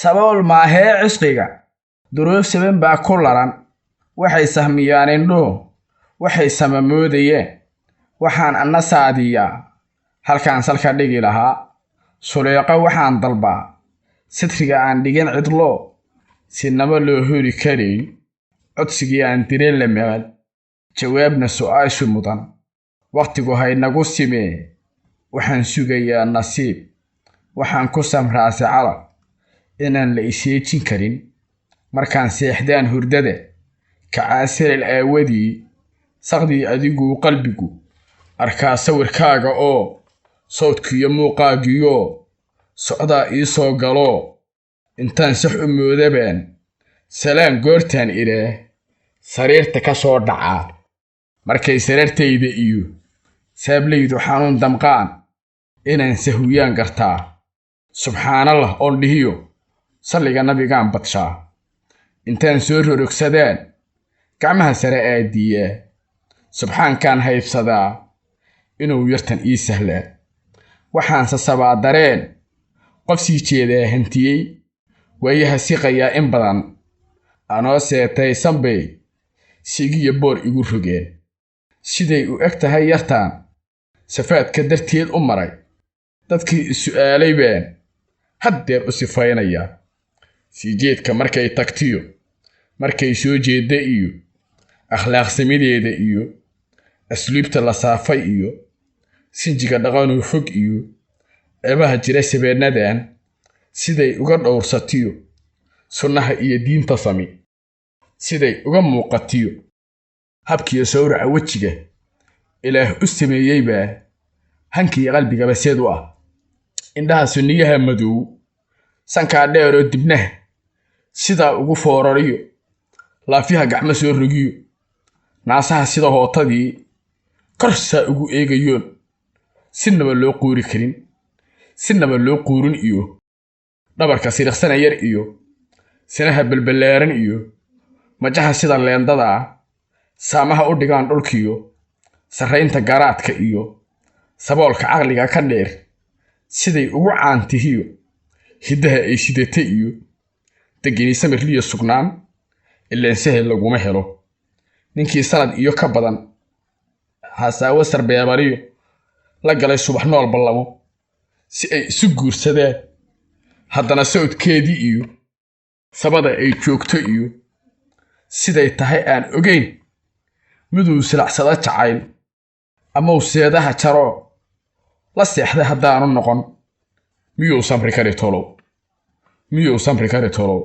sabool maahee cisqiga duruuf saban baa ku laran waxay sahmiyaan indhuhu waxay samamoodayeen waxaan anna saadiyaa halkaan salka dhigi lahaa suleeqa waxaan dalbaa sidriga aan dhigin cidlo sinaba loo hori karayn codsigii aan direen la maqal jawaabna su'aashu mudan waqtigu haynagu simee waxaan sugayaa nasiib waxaan ku samraasay calab inaan la isheejin karin markaan seexdaan hurdada kacaasiril aawadii saqdii adiguu qalbigu arkaa sawirkaaga oo sawdkiyo muuqaagiyo socdaa ii soo galo intaan sax u moodabaan salaan goortaan ilaah sariirta ka soo dhacaa markay sariirtayda iyo saablaydu xanuun damqaan inaan sahwiyaan gartaa subxaanallah oon dhihiyo salliga nabigaan badshaa intaan soo rorogsadaan gacmaha sare aadiyaa subxaankaan haybsadaa inuu yartan ii sahlaa waxaan sasabaa dareen qof sii jeedaa hantiyey waayaha siqayaa in badan anoo seetaysan bay sigiyo boor igu rogeen siday u eg tahay yartaan safaadka darteed u maray dadkii is-su'aalay baan haddeer u sifaynayaa sii jeedka markay tagtiyo markay soo jeedda iyo akhlaaqsamideeda iyo asluubta la saafay iyo sinjiga dhaqanuu fog iyo ceebaha jira sabeennadan siday uga dhowrsatiyo sunnaha iyo diinta sami siday uga muuqatiyo habkiyo sawraca wejiga ilaah u sameeyey baa hankiyo qalbigaba seed u ah indhaha sunniyaha madow sankaa dheeroo dibnaha sidaa ugu foorariyo laafiyaha gacmo soo rogiyo naasaha sida hootadii korsaa ugu eegayoon sinaba loo quuri karin sinaba loo quurin iyo dhabarka siriqsana yar iyo sinaha balbalaaran iyo majaha sida leendada saamaha u dhigaan dhulkiyo sarraynta garaadka iyo saboolka caqliga ka dheer siday ugu caantihiyo hiddaha ay sidata iyo degeni samirliyo sugnaan ilaan sahel laguma helo ninkii sanad iyo ka badan hasaawo sarbeebariyo la galay subax nool ballamo si ay isu guursadaan haddana sawdkeedii iyo sabada ay joogto iyo siday tahay aan ogayn miduu silacsada jacayl ama uu seedaha jaro la seexday haddaanu noqon miyuu samri kari tolow